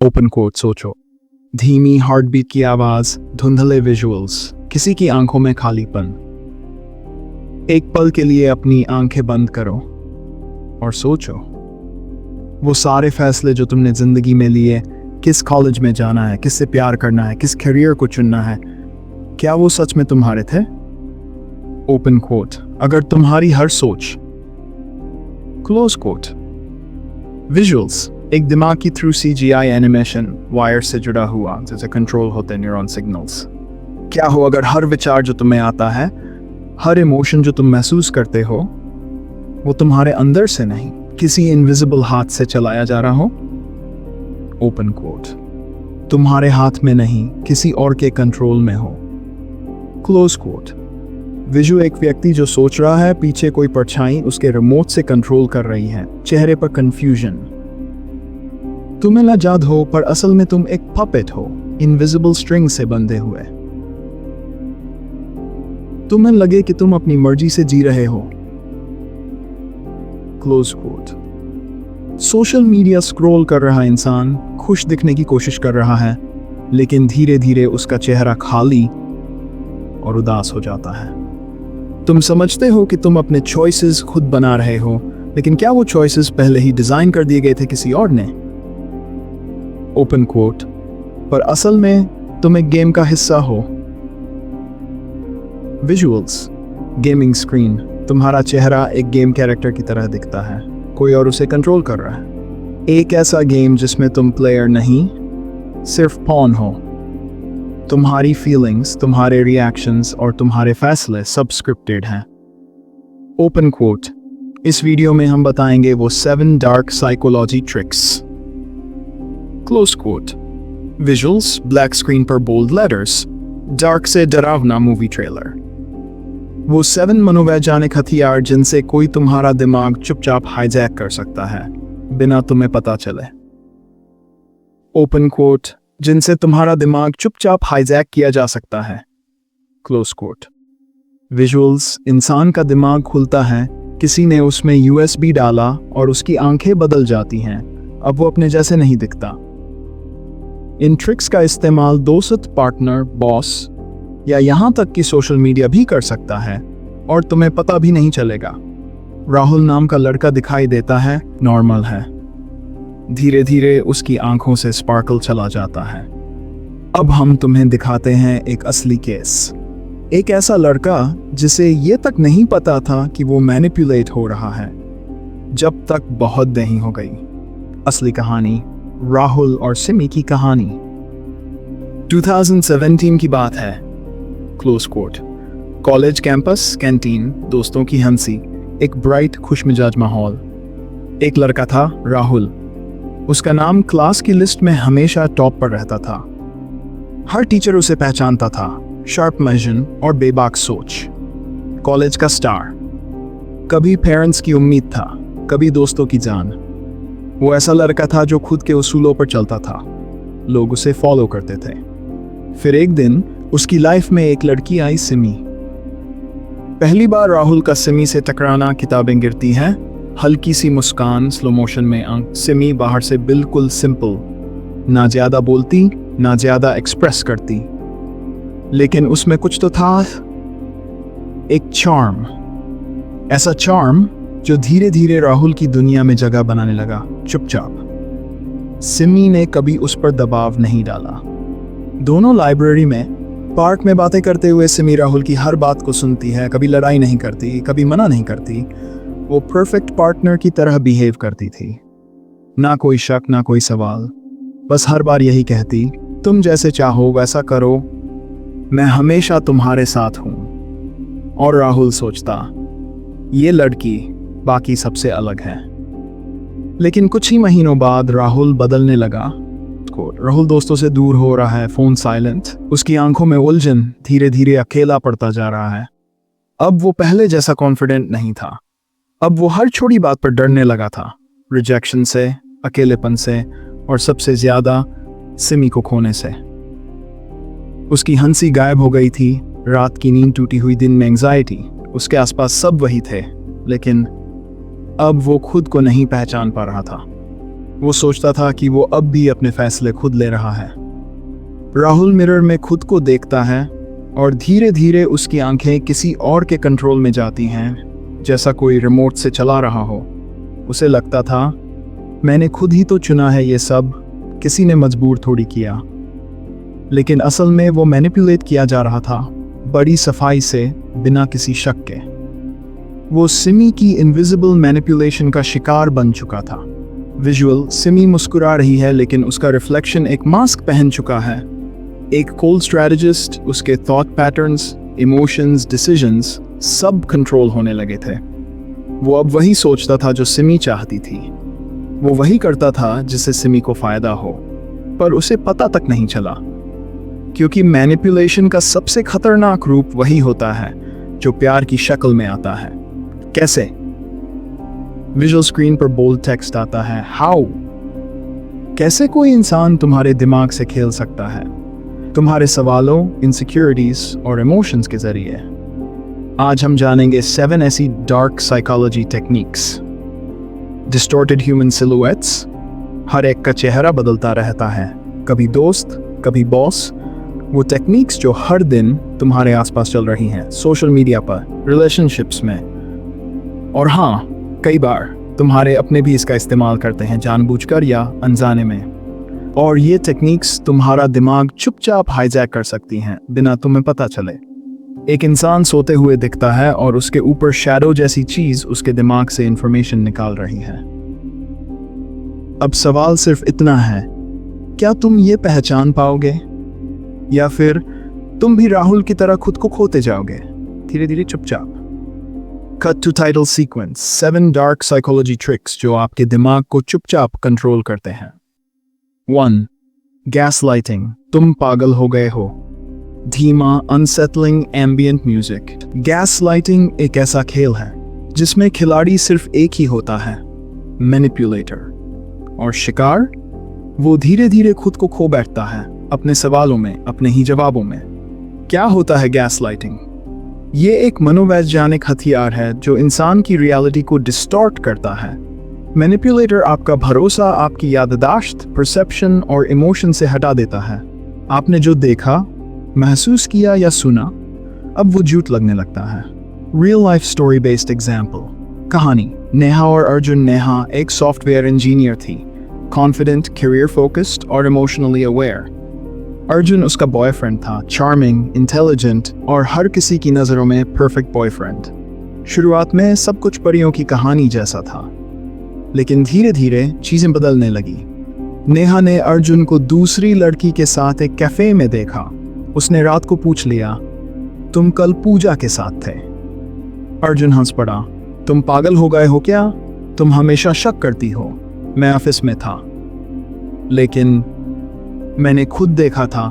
Open coat सोचो। धीमी heartbeat की आवाज, धुंधले विजुअल्स, किसी की आंखों में खालीपन। एक पल के लिए अपनी आंखें बंद करो और सोचो, वो सारे फैसले जो तुमने जिंदगी में लिए, किस कॉलेज में जाना है, किससे प्यार करना है, किस करियर को चुनना है, क्या वो सच में तुम्हारे थे? ओपन कोट, अगर तुम्हारी हर सोच। क्लोज कोट, विजुअल्स, एक दिमाग की थ्रू CGI एनिमेशन वायर से जुड़ा हुआ, जैसे कंट्रोल होते न्यूरॉन सिग्नल्स। क्या हो अगर हर विचार जो तुम्हें आता है, हर इमोशन जो तुम महसूस करते हो, वो तुम्हारे अंदर से नहीं, किसी इनविजिबल हाथ से चलाया जा रहा हो? ओपन कोट, तुम्हारे हाथ में नहीं, किसी और के कंट्रोल में हो। क्लोज कोट, विजु, एक व्यक्ति जो सोच रहा है, पीछे कोई परछाई उसके रिमोट से कंट्रोल कर रही है, चेहरे पर कंफ्यूजन। तुम्हें लजाद हो पर असल में तुम एक पपेट हो, इनविजिबल स्ट्रिंग से बंधे हुए। तुम्हें लगे कि तुम अपनी मर्जी से जी रहे हो। Close quote, social media scroll कर रहा इंसान खुश दिखने की कोशिश कर रहा है, लेकिन धीरे धीरे उसका चेहरा खाली और उदास हो जाता है। तुम समझते हो कि तुम अपने चॉइसेस खुद बना रहे हो, लेकिन क्या वो चॉइसेस पहले ही डिजाइन कर दिए गए थे किसी और ने? ओपन कोट, पर असल में तुम एक गेम का हिस्सा हो। विजुअल्स, गेमिंग स्क्रीन, तुम्हारा चेहरा एक गेम कैरेक्टर की तरह दिखता है, कोई और उसे कंट्रोल कर रहा है। एक ऐसा गेम जिसमें तुम प्लेयर नहीं, सिर्फ पॉन हो। तुम्हारी फीलिंग्स, तुम्हारे रिएक्शंस और तुम्हारे फैसले सब स्क्रिप्टेड हैं। ओपन कोट, इस वीडियो में हम बताएंगे वो 7 dark psychology tricks. Close quote, visuals, black screen पर बोल्ड लेटर्स, डार्क से डरावना मूवी ट्रेलर। वो 7 मनोवैज्ञानिक हथियार जिनसे कोई तुम्हारा दिमाग चुपचाप हाईजैक कर सकता है, बिना तुम्हें पता चले। ओपन कोट, जिनसे तुम्हारा दिमाग चुपचाप हाईजैक किया जा सकता है। क्लोज कोट, विजुअल्स, इंसान का दिमाग खुलता है, किसी ने उसमें USB डाला और उसकी आंखें बदल जाती हैं, अब वो अपने जैसे नहीं दिखता। इन ट्रिक्स का इस्तेमाल दोस्त, पार्टनर, बॉस या यहां तक कि सोशल मीडिया भी कर सकता है और तुम्हें पता भी नहीं चलेगा। राहुल नाम का लड़का दिखाई देता है, नॉर्मल है। धीरे धीरे उसकी आंखों से स्पार्कल चला जाता है। अब हम तुम्हें दिखाते हैं एक असली केस। एक ऐसा लड़का जिसे ये तक नहीं पता था कि वो मैनिपुलेट हो रहा है, जब तक बहुत देरी हो गई। असली कहानी, राहुल और सिमी की कहानी। 2017 की बात है। Close quote, college campus, canteen, दोस्तों की हंसी, एक ब्राइट खुशमिजाज माहौल। एक लड़का था, राहुल। उसका नाम क्लास की लिस्ट में हमेशा टॉप पर रहता था। हर टीचर उसे पहचानता था, शार्प विजन और बेबाक सोच। कॉलेज का स्टार, कभी पेरेंट्स की उम्मीद था, कभी दोस्तों की जान। वो ऐसा लड़का था जो खुद के उसूलों पर चलता था, लोग उसे फॉलो करते थे। फिर एक दिन उसकी लाइफ में एक लड़की आई, सिमी। पहली बार राहुल का सिमी से टकराना, किताबें गिरती हैं, हल्की सी मुस्कान, स्लो मोशन में आंख। सिमी बाहर से बिल्कुल सिंपल, ना ज्यादा बोलती, ना ज्यादा एक्सप्रेस करती, लेकिन उसमें कुछ तो था, एक चार्म। ऐसा चार्म जो धीरे धीरे राहुल की दुनिया में जगह बनाने लगा, चुपचाप। सिमी ने कभी उस पर दबाव नहीं डाला। दोनों लाइब्रेरी में, पार्क में बातें करते हुए सिमी राहुल की हर बात को सुनती है, कभी लड़ाई नहीं करती, कभी मना नहीं करती। वो परफेक्ट पार्टनर की तरह बिहेव करती थी, ना कोई शक, ना कोई सवाल, बस हर बार यही कहती, तुम जैसे चाहो वैसा करो, मैं हमेशा तुम्हारे साथ हूं। और राहुल सोचता, ये लड़की बाकी सबसे अलग है। लेकिन कुछ ही महीनों बाद राहुल बदलने लगा। राहुल दोस्तों से दूर हो रहा है, फोन साइलेंट, उसकी आंखों में उलझन, धीरे धीरे अकेला पड़ता जा रहा है। अब वो पहले जैसा कॉन्फिडेंट नहीं था। अब वो हर छोटी बात पर डरने लगा था, रिजेक्शन से, अकेलेपन से और सबसे ज्यादा सिमी को खोने से। उसकी हंसी गायब हो गई थी, रात की नींद टूटी हुई, दिन में एंजाइटी। उसके आसपास सब वही थे, लेकिन अब वो खुद को नहीं पहचान पा रहा था। वो सोचता था कि वो अब भी अपने फैसले खुद ले रहा है। राहुल मिरर में खुद को देखता है और धीरे धीरे उसकी आंखें किसी और के कंट्रोल में जाती हैं, जैसा कोई रिमोट से चला रहा हो। उसे लगता था, मैंने खुद ही तो चुना है ये सब, किसी ने मजबूर थोड़ी किया। लेकिन असल में वो मैनिपुलेट किया जा रहा था, बड़ी सफाई से, बिना किसी शक के। वो सिमी की इनविजिबल मैनिपुलेशन का शिकार बन चुका था। विजुअल, सिमी मुस्कुरा रही है लेकिन उसका रिफ्लेक्शन एक मास्क पहन चुका है। एक कोल्ड स्ट्रैटेजिस्ट, उसके थॉट पैटर्न्स, इमोशंस, डिसीजंस सब कंट्रोल होने लगे थे। वो अब वही सोचता था जो सिमी चाहती थी। वो वही करता था जिससे सिमी को फायदा हो, पर उसे पता तक नहीं चला, क्योंकि मैनिपुलेशन का सबसे खतरनाक रूप वही होता है जो प्यार की शक्ल में आता है। कैसे? विजुअल स्क्रीन पर बोल्ड टेक्स्ट आता है, हाउ। कैसे कोई इंसान तुम्हारे दिमाग से खेल सकता है, तुम्हारे सवालों, इनसिक्योरिटीज और इमोशंस के जरिए। आज हम जानेंगे 7 ऐसी dark psychology techniques. Distorted human silhouettes, हर एक का चेहरा बदलता रहता है, कभी दोस्त, कभी बॉस। वो टेक्निक्स जो हर दिन तुम्हारे आसपास चल रही हैं, सोशल मीडिया पर, रिलेशनशिप्स में, और हाँ, कई बार तुम्हारे अपने भी इसका इस्तेमाल करते हैं, जानबूझकर या अनजाने में। और ये टेक्निक्स तुम्हारा दिमाग चुपचाप हाईजैक कर सकती हैं, बिना तुम्हें पता चले। एक इंसान सोते हुए दिखता है और उसके ऊपर शैडो जैसी चीज उसके दिमाग से इंफॉर्मेशन निकाल रही है। अब सवाल सिर्फ इतना है, क्या तुम ये पहचान पाओगे, या फिर तुम भी राहुल की तरह खुद को खोते जाओगे, धीरे धीरे, चुपचाप। Cut to title sequence, 7 dark psychology tricks जो आपके दिमाग को चुपचाप कंट्रोल करते हैं। 1. गैस लाइटिंग, तुम पागल हो गए हो। धीमा, unsettling ambient music. Gas lighting एक ऐसा खेल है जिसमें खिलाड़ी सिर्फ एक ही होता है, मैनिपुलेटर, और शिकार वो धीरे धीरे खुद को खो बैठता है अपने सवालों में, अपने ही जवाबों में। क्या होता है गैस लाइटिंग? ये एक मनोवैज्ञानिक हथियार है जो इंसान की रियलिटी को डिस्टॉर्ट करता है। मैनिपुलेटर आपका भरोसा, आपकी याददाश्त, परसेप्शन और इमोशन से हटा देता है। आपने जो देखा, महसूस किया या सुना, अब वो झूठ लगने लगता है। Real life story based example. कहानी। नेहा और अर्जुन। नेहा एक सॉफ्टवेयर इंजीनियर थी, कॉन्फिडेंट, करियर फोकस्ड और इमोशनली अवेयर। अर्जुन उसका बॉयफ्रेंड था, चार्मिंग, इंटेलिजेंट और हर किसी की नज़रों में परफेक्ट बॉयफ्रेंड। शुरुआत में सब कुछ परियों की कहानी जैसा था, लेकिन धीरे धीरे चीजें बदलने लगी। नेहा ने अर्जुन को दूसरी लड़की के साथ एक कैफे में देखा। उसने रात को पूछ लिया, तुम कल पूजा के साथ थे? अर्जुन हंस पड़ा, तुम पागल हो गए हो क्या? तुम हमेशा शक करती हो। मैं ऑफिस में था, लेकिन मैंने खुद देखा था,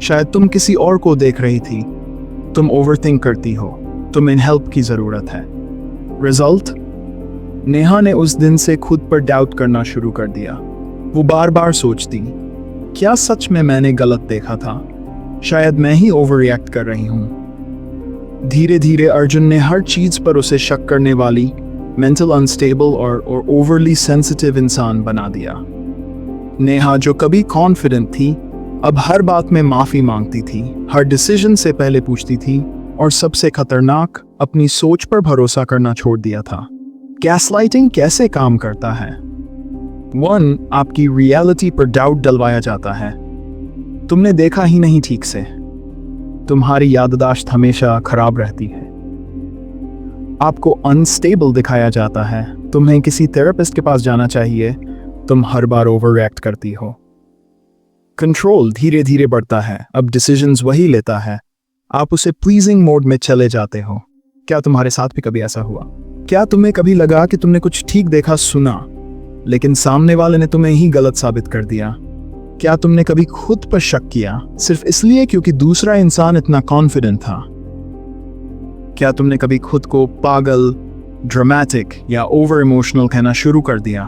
शायद तुम किसी और को देख रही थी। तुम ओवरथिंक करती हो, तुम्हें हेल्प की जरूरत है। रिजल्ट? नेहा ने उस दिन से खुद पर डाउट करना शुरू कर दिया। वो बार बार सोचती, क्या सच में मैंने गलत देखा था? शायद मैं ही ओवर रिएक्ट कर रही हूं। धीरे धीरे अर्जुन ने हर चीज पर उसे शक करने वाली, मेंटल अनस्टेबल और ओवरली सेंसिटिव इंसान बना दिया। नेहा जो कभी कॉन्फिडेंट थी, अब हर बात में माफी मांगती थी, हर डिसीजन से पहले पूछती थी, और सबसे खतरनाक, अपनी सोच पर भरोसा करना छोड़ दिया था। गैसलाइटिंग कैसे काम करता है? 1. आपकी रियलिटी पर डाउट डलवाया जाता है। तुमने देखा ही नहीं ठीक से। तुम्हारी याददाश्त हमेशा खराब रहती है। आपको अनस्टेबल दिखाया जाता है। तुम्हें किसी थेरेपिस्ट के पास जाना चाहिए। तुम हर बार ओवर रिएक्ट करती हो। कंट्रोल धीरे धीरे बढ़ता है। अब डिसीजंस वही लेता है। आप उसे प्लीजिंग मोड में चले जाते हो। क्या तुम्हारे साथ भी कभी ऐसा हुआ? क्या तुम्हें कभी लगा कि तुमने कुछ ठीक देखा, सुना, लेकिन सामने वाले ने तुम्हें ही गलत साबित कर दिया? क्या तुमने कभी खुद पर शक किया, सिर्फ इसलिए क्योंकि दूसरा इंसान इतना कॉन्फिडेंट था? क्या तुमने कभी खुद को पागल, ड्रामेटिक या ओवर इमोशनल कहना शुरू कर दिया?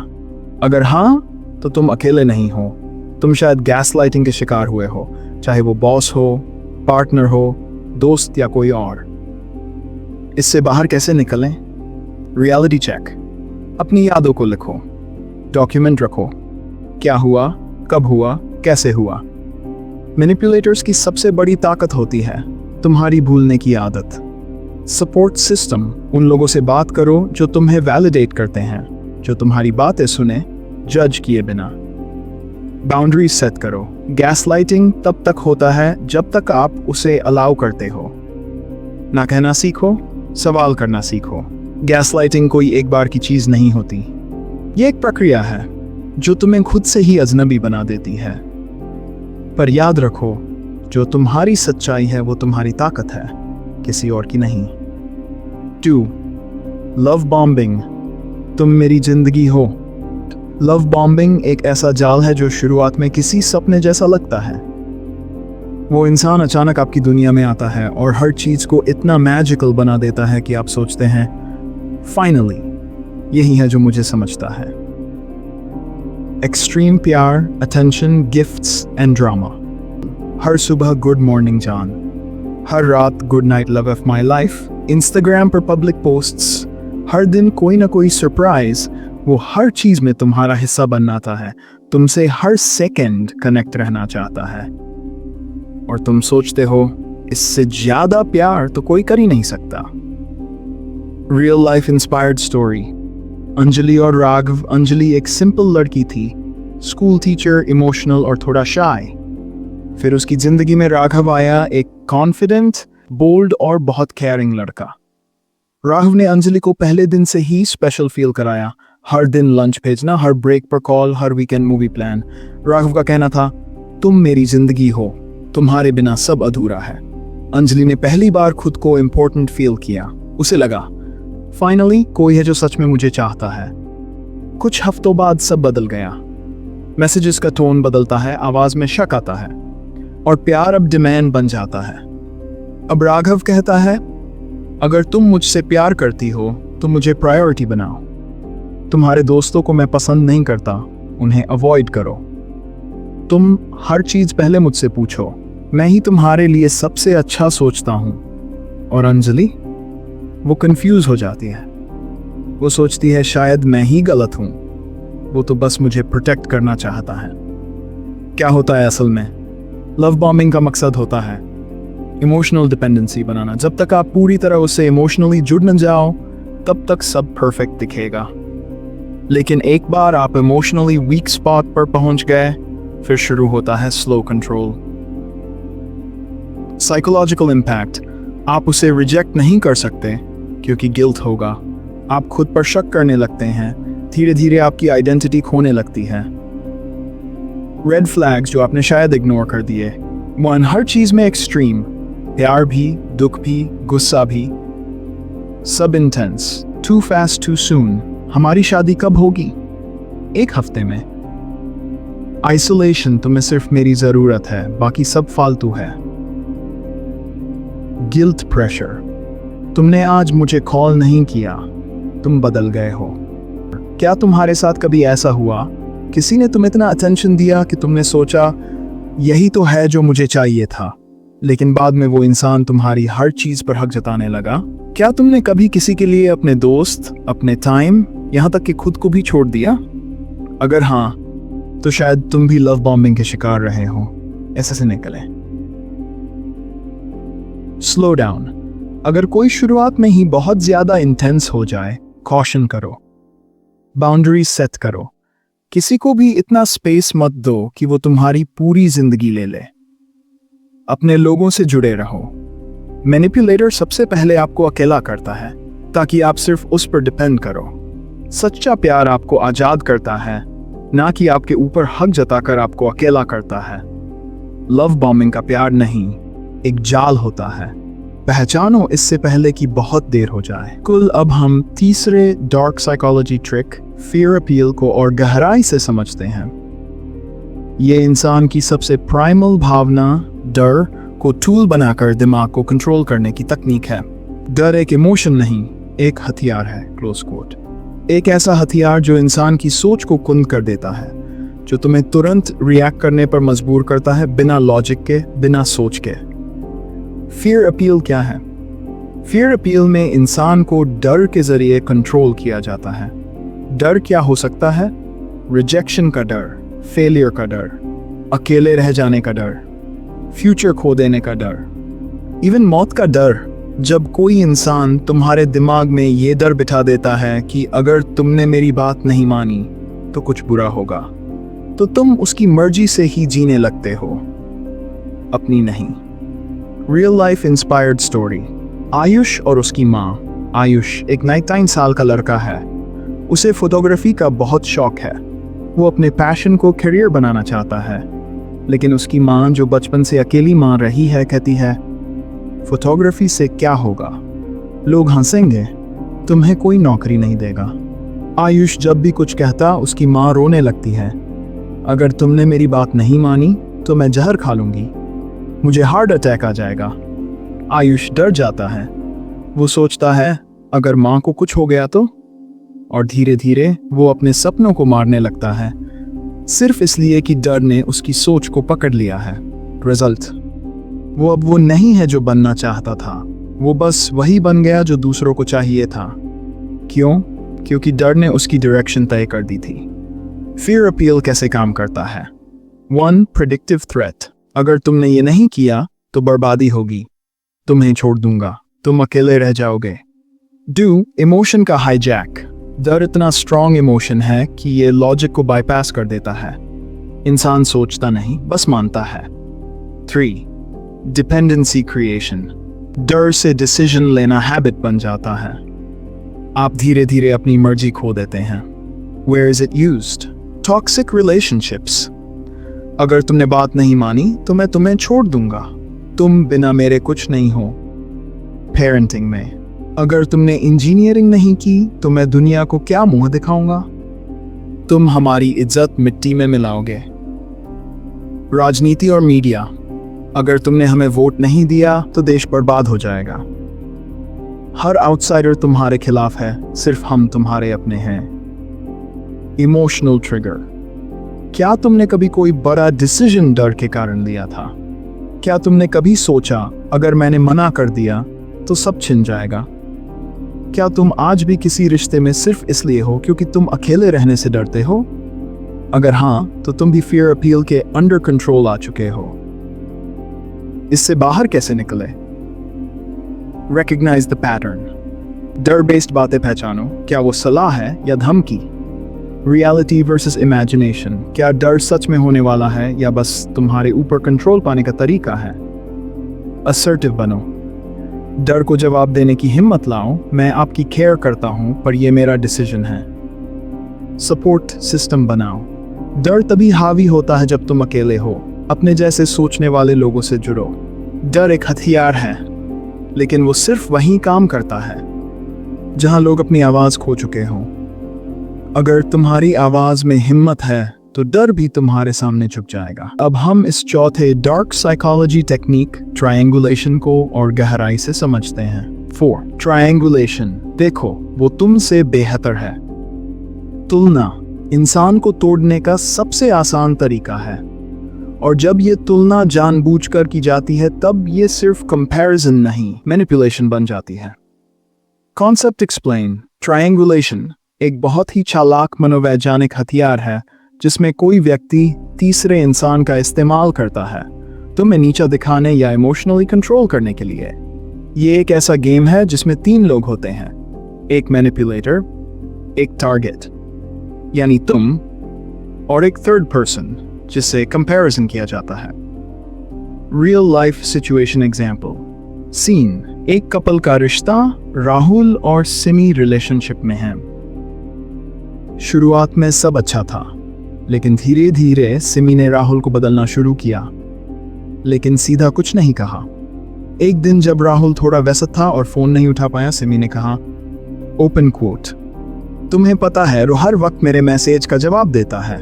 अगर हाँ, तो तुम अकेले नहीं हो। तुम शायद गैसलाइटिंग के शिकार हुए हो, चाहे वो बॉस हो, पार्टनर हो, दोस्त या कोई और। इससे बाहर कैसे निकलें? Reality check. अपनी यादों को लिखो, डॉक्यूमेंट रखो, क्या हुआ, कब हुआ, कैसे हुआ। मैनिपुलेटर्स की सबसे बड़ी ताकत होती है तुम्हारी भूलने की आदत। सपोर्ट सिस्टम, उन लोगों से बात करो जो तुम्हें वैलिडेट करते हैं, जो तुम्हारी बातें सुने जज किए बिना। बाउंड्रीज सेट करो। गैसलाइटिंग तब तक होता है जब तक आप उसे अलाउ करते हो। ना कहना सीखो, सवाल करना सीखो। गैसलाइटिंग कोई एक बार की चीज नहीं होती। ये एक प्रक्रिया है जो तुम्हें खुद से ही अजनबी बना देती है। पर याद रखो, जो तुम्हारी सच्चाई है वो तुम्हारी ताकत है, किसी और की नहीं। 2. Love bombing. तुम मेरी जिंदगी हो। लव बॉम्बिंग एक ऐसा जाल है जो शुरुआत में किसी सपने जैसा लगता है। वो इंसान अचानक आपकी दुनिया में आता है और हर चीज को इतना मैजिकल बना देता है कि आप सोचते हैं फाइनली यही है जो मुझे समझता है। एक्सट्रीम प्यार, अटेंशन, गिफ्ट्स एंड ड्रामा। हर सुबह गुड मॉर्निंग जान, हर रात good night love of my life, Instagram पर पब्लिक पोस्ट्स, हर दिन कोई ना कोई सरप्राइज। वो हर चीज में तुम्हारा हिस्सा बनना आता है, तुमसे हर सेकंड कनेक्ट रहना चाहता है। और तुम सोचते हो इससे ज्यादा प्यार तो कोई कर ही नहीं सकता। Real life inspired story. Anjali और राघव। अंजलि एक सिंपल लड़की थी, स्कूल टीचर, इमोशनल और थोड़ा शाय। फिर उसकी जिंदगी में राघव आया, एक कॉन्फिडेंट, बोल्ड और बहुत केयरिंग लड़का। राघव ने अंजलि को पहले दिन से ही स्पेशल फील कराया। हर दिन लंच भेजना, हर ब्रेक पर कॉल, हर वीकेंड मूवी प्लान। राघव का कहना था, तुम मेरी जिंदगी हो, तुम्हारे बिना सब अधूरा है। अंजलि ने पहली बार खुद को इम्पोर्टेंट फील किया। उसे लगा फाइनली कोई है जो सच में मुझे चाहता है। कुछ हफ्तों बाद सब बदल गया। मैसेजेस का टोन बदलता है, आवाज में शक आता है और प्यार अब डिमांड बन जाता है। अब राघव कहता है, अगर तुम मुझसे प्यार करती हो तो मुझे प्रायोरिटी बनाओ। तुम्हारे दोस्तों को मैं पसंद नहीं करता, उन्हें अवॉइड करो। तुम हर चीज पहले मुझसे पूछो, मैं ही तुम्हारे लिए सबसे अच्छा सोचता हूं। और अंजलि, वो कंफ्यूज हो जाती है। वो सोचती है शायद मैं ही गलत हूं, वो तो बस मुझे प्रोटेक्ट करना चाहता है। क्या होता है असल में? लव बॉम्बिंग का मकसद होता है इमोशनल डिपेंडेंसी बनाना। जब तक आप पूरी तरह उससे इमोशनली जुड़ न जाओ तब तक सब परफेक्ट दिखेगा। लेकिन एक बार आप इमोशनली वीक स्पॉट पर पहुंच गए, फिर शुरू होता है स्लो कंट्रोल। Psychological impact. आप उसे रिजेक्ट नहीं कर सकते क्योंकि गिल्ट होगा। आप खुद पर शक करने लगते हैं, धीरे धीरे आपकी आइडेंटिटी खोने लगती है। रेड फ्लैग्स जो आपने शायद इग्नोर कर दिए। वन, हर चीज में एक्सट्रीम, प्यार भी, दुख भी, गुस्सा भी, सब intense. Too fast too soon. हमारी शादी कब होगी? एक हफ्ते में। आइसोलेशन, तुम्हें सिर्फ मेरी जरूरत है, बाकी सब फालतू है। गिल्ट प्रेशर, तुमने आज मुझे कॉल नहीं किया, तुम बदल गए हो। क्या तुम्हारे साथ कभी ऐसा हुआ, किसी ने तुम्हें इतना अटेंशन दिया कि तुमने सोचा यही तो है जो मुझे चाहिए था, लेकिन बाद में वो इंसान तुम्हारी हर चीज पर हक जताने लगा? क्या तुमने कभी किसी के लिए अपने दोस्त, अपने टाइम, यहां तक कि खुद को भी छोड़ दिया? अगर हाँ, तो शायद तुम भी लव बॉम्बिंग के शिकार रहे हो। ऐसे से निकले। Slow down. अगर कोई शुरुआत में ही बहुत ज्यादा इंटेंस हो जाए, कॉशन करो, बाउंड्री सेट करो। किसी को भी इतना स्पेस मत दो कि वो तुम्हारी पूरी जिंदगी ले ले। अपने लोगों से जुड़े रहो। मैनिपुलेटर सबसे पहले आपको अकेला करता है ताकि आप सिर्फ उस पर डिपेंड करो। सच्चा प्यार आपको आजाद करता है, ना कि आपके ऊपर हक जताकर आपको अकेला करता है। लव बॉम्बिंग का प्यार नहीं, एक जाल होता है। पहचानो इससे पहले कि बहुत देर हो जाए। कुल अब हम तीसरे dark psychology trick, fear appeal को और गहराई से समझते हैं। ये इंसान की सबसे प्राइमल भावना, डर, को टूल बनाकर दिमाग को कंट्रोल करने की तकनीक है। डर एक इमोशन नहीं, एक हथियार है। Close quote. एक ऐसा हथियार जो इंसान की सोच को कुंद कर देता है, जो तुम्हें तुरंत रिएक्ट करने पर मजबूर करता है, बिना लॉजिक के, बिना सोच के। फियर अपील क्या है? फियर अपील में इंसान को डर के जरिए कंट्रोल किया जाता है। डर क्या हो सकता है? रिजेक्शन का डर, फेलियर का डर, अकेले रह जाने का डर, फ्यूचर खो देने का डर, इवन मौत का डर। जब कोई इंसान तुम्हारे दिमाग में ये डर बिठा देता है कि अगर तुमने मेरी बात नहीं मानी तो कुछ बुरा होगा, तो तुम उसकी मर्जी से ही जीने लगते हो, अपनी नहीं। Real life inspired story. Ayush और उसकी माँ। आयुष एक 19 साल का लड़का है। उसे फोटोग्राफी का बहुत शौक है। वो अपने पैशन को करियर बनाना चाहता है, लेकिन उसकी माँ, जो बचपन से अकेली माँ रही है, कहती है, फोटोग्राफी से क्या होगा, लोग हंसेंगे, तुम्हें कोई नौकरी नहीं देगा। आयुष जब भी कुछ कहता, उसकी माँ रोने लगती है। अगर तुमने मेरी बात नहीं मानी तो मैं जहर खा लूंगी, मुझे हार्ट अटैक आ जाएगा। आयुष डर जाता है। वो सोचता है अगर माँ को कुछ हो गया तो, और धीरे धीरे वो अपने सपनों को मारने लगता है, सिर्फ इसलिए कि डर ने उसकी सोच को पकड़ लिया है। रिजल्ट, वो अब वो नहीं है जो बनना चाहता था, वो बस वही बन गया जो दूसरों को चाहिए था। क्यों? क्योंकि डर ने उसकी डायरेक्शन तय कर दी थी। फियर अपील कैसे काम करता है? 1. Predictive threat. अगर तुमने ये नहीं किया तो बर्बादी होगी, तुम्हें छोड़ दूंगा, तुम अकेले रह जाओगे। 2. इमोशन का हाईजैक। डर इतना स्ट्रॉन्ग इमोशन है कि ये लॉजिक को बाईपास कर देता है। इंसान सोचता नहीं, बस मानता है। 3. Dependency creation. डर से डिसीजन लेना हैबिट बन जाता है। आप धीरे धीरे अपनी मर्जी खो देते हैं। Where is it used? Toxic relationships. अगर तुमने बात नहीं मानी तो मैं तुम्हें छोड़ दूंगा, तुम बिना मेरे कुछ नहीं हो। पेरेंटिंग में, अगर तुमने इंजीनियरिंग नहीं की तो मैं दुनिया को क्या मुंह दिखाऊंगा, तुम हमारी इज्जत मिट्टी में मिलाओगे। राजनीति और मीडिया, अगर तुमने हमें वोट नहीं दिया तो देश बर्बाद हो जाएगा। हर आउटसाइडर तुम्हारे खिलाफ है, सिर्फ हम तुम्हारे अपने हैं। Emotional trigger. क्या तुमने कभी कोई बड़ा डिसीजन डर के कारण लिया था? क्या तुमने कभी सोचा अगर मैंने मना कर दिया तो सब छिन जाएगा? क्या तुम आज भी किसी रिश्ते में सिर्फ इसलिए हो क्योंकि तुम अकेले रहने से डरते हो? अगर हाँ, तो तुम भी फियर अपील के अंडर कंट्रोल आ चुके हो। इससे बाहर कैसे निकले? Recognize the pattern. डर बेस्ड बातें पहचानो, क्या वो सलाह है या धमकी? Reality versus imagination. क्या डर सच में होने वाला है या बस तुम्हारे ऊपर कंट्रोल पाने का तरीका है? Assertive बनो। डर को जवाब देने की हिम्मत लाओ, मैं आपकी केयर करता हूं पर यह मेरा डिसीजन है। सपोर्ट सिस्टम बनाओ। डर तभी हावी होता है जब तुम अकेले हो। अपने जैसे सोचने वाले लोगों से जुड़ो। डर एक हथियार है, लेकिन वो सिर्फ वहीं काम करता है जहां लोग अपनी आवाज खो चुके हों। अगर तुम्हारी आवाज में हिम्मत है तो डर भी तुम्हारे सामने झुक जाएगा। अब हम इस चौथे डार्क साइकोलॉजी टेक्निक ट्रायंगुलेशन को और गहराई से समझते हैं। 4. ट्रायंगुलेशन। देखो, वो तुमसे बेहतर है। तुलना इंसान को तोड़ने का सबसे आसान तरीका है, और जब ये तुलना जानबूझकर की जाती है तब ये सिर्फ कंपैरिजन नहीं, मैनिपुलेशन बन जाती है। Concept explain. ट्रायंगुलेशन एक बहुत ही चालाक मनोवैज्ञानिक हथियार है जिसमें कोई व्यक्ति तीसरे इंसान का इस्तेमाल करता है तुम्हें नीचा दिखाने या इमोशनली कंट्रोल करने के लिए। ये एक ऐसा गेम है जिसमें 3 लोग होते हैं, एक मैनिपुलेटर, एक टारगेट यानी तुम, और एक थर्ड पर्सन जिससे कंपैरिजन किया जाता है। Real life situation example. Scene, एक कपल का रिश्ता, राहुल और सिमी रिलेशनशिप में हैं। शुरुआत में सब अच्छा था, लेकिन धीरे धीरे सिमी ने राहुल को बदलना शुरू किया, लेकिन सीधा कुछ नहीं कहा। एक दिन जब राहुल थोड़ा व्यस्त था और फोन नहीं उठा पाया, सिमी ने कहा, ओपन कोट, तुम्हें पता है वो हर वक्त मेरे मैसेज का जवाब देता है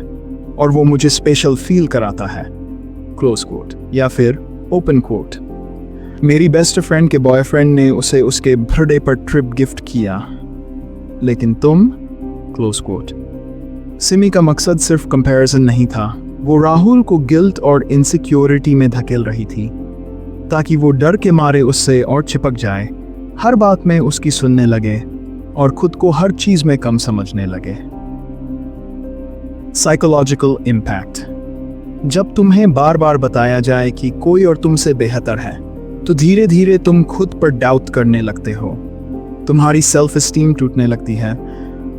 और वो मुझे स्पेशल फील कराता है, क्लोज कोट। या फिर ओपन कोट, मेरी बेस्ट फ्रेंड के बॉयफ्रेंड ने उसे उसके बर्थडे पर ट्रिप गिफ्ट किया, लेकिन तुम, क्लोज कोट। सिमी का मकसद सिर्फ कंपैरिजन नहीं था, वो राहुल को गिल्ट और इनसिक्योरिटी में धकेल रही थी ताकि वो डर के मारे उससे और चिपक जाए, हर बात में उसकी सुनने लगे और खुद को हर चीज में कम समझने लगे। Psychological impact. जब तुम्हें बार बार बताया जाए कि कोई और तुमसे बेहतर है, तो धीरे धीरे तुम खुद पर डाउट करने लगते हो। तुम्हारी सेल्फ एस्टीम टूटने लगती है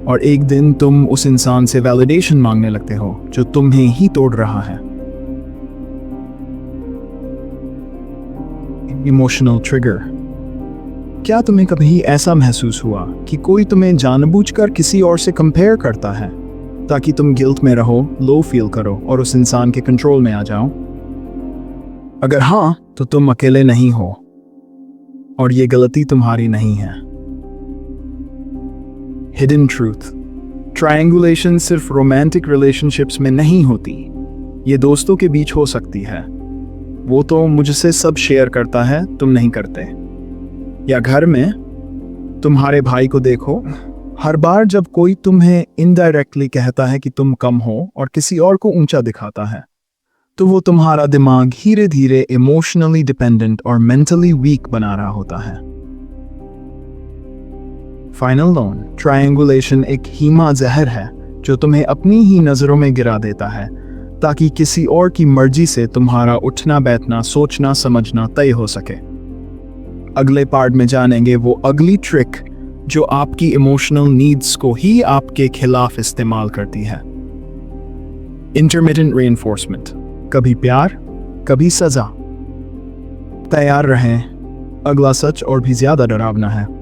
और एक दिन तुम उस इंसान से वैलिडेशन मांगने लगते हो जो तुम्हें ही तोड़ रहा है। Emotional trigger. क्या तुम्हें कभी ऐसा महसूस हुआ कि कोई तुम्हें जानबूझकर किसी और से कंपेयर करता है ताकि तुम गिल्ट में रहो, लो फील करो और उस इंसान के कंट्रोल में आ जाओ? अगर हाँ, तो तुम अकेले नहीं हो और ये गलती तुम्हारी नहीं है। Hidden truth. ट्रायंगुलेशन सिर्फ रोमांटिक रिलेशनशिप्स में नहीं होती, ये दोस्तों के बीच हो सकती है। वो तो मुझसे सब शेयर करता है, तुम नहीं करते। या घर में तुम्हारे भाई को देखो, हर बार जब कोई तुम्हें इनडायरेक्टली कहता है कि तुम कम हो और किसी और को ऊंचा दिखाता है, तो वो तुम्हारा दिमाग धीरे धीरे इमोशनली डिपेंडेंट और मेंटली वीक बना रहा होता है। Final loan. ट्रायंगुलेशन एक हीमा जहर है जो तुम्हें अपनी ही नजरों में गिरा देता है ताकि किसी और की मर्जी से तुम्हारा उठना बैठना, सोचना समझना तय हो सके। अगले पार्ट में जानेंगे वो अगली ट्रिक जो आपकी इमोशनल नीड्स को ही आपके खिलाफ इस्तेमाल करती है। Intermittent reinforcement. कभी प्यार, कभी सजा। तैयार रहें, अगला सच और भी ज्यादा डरावना है।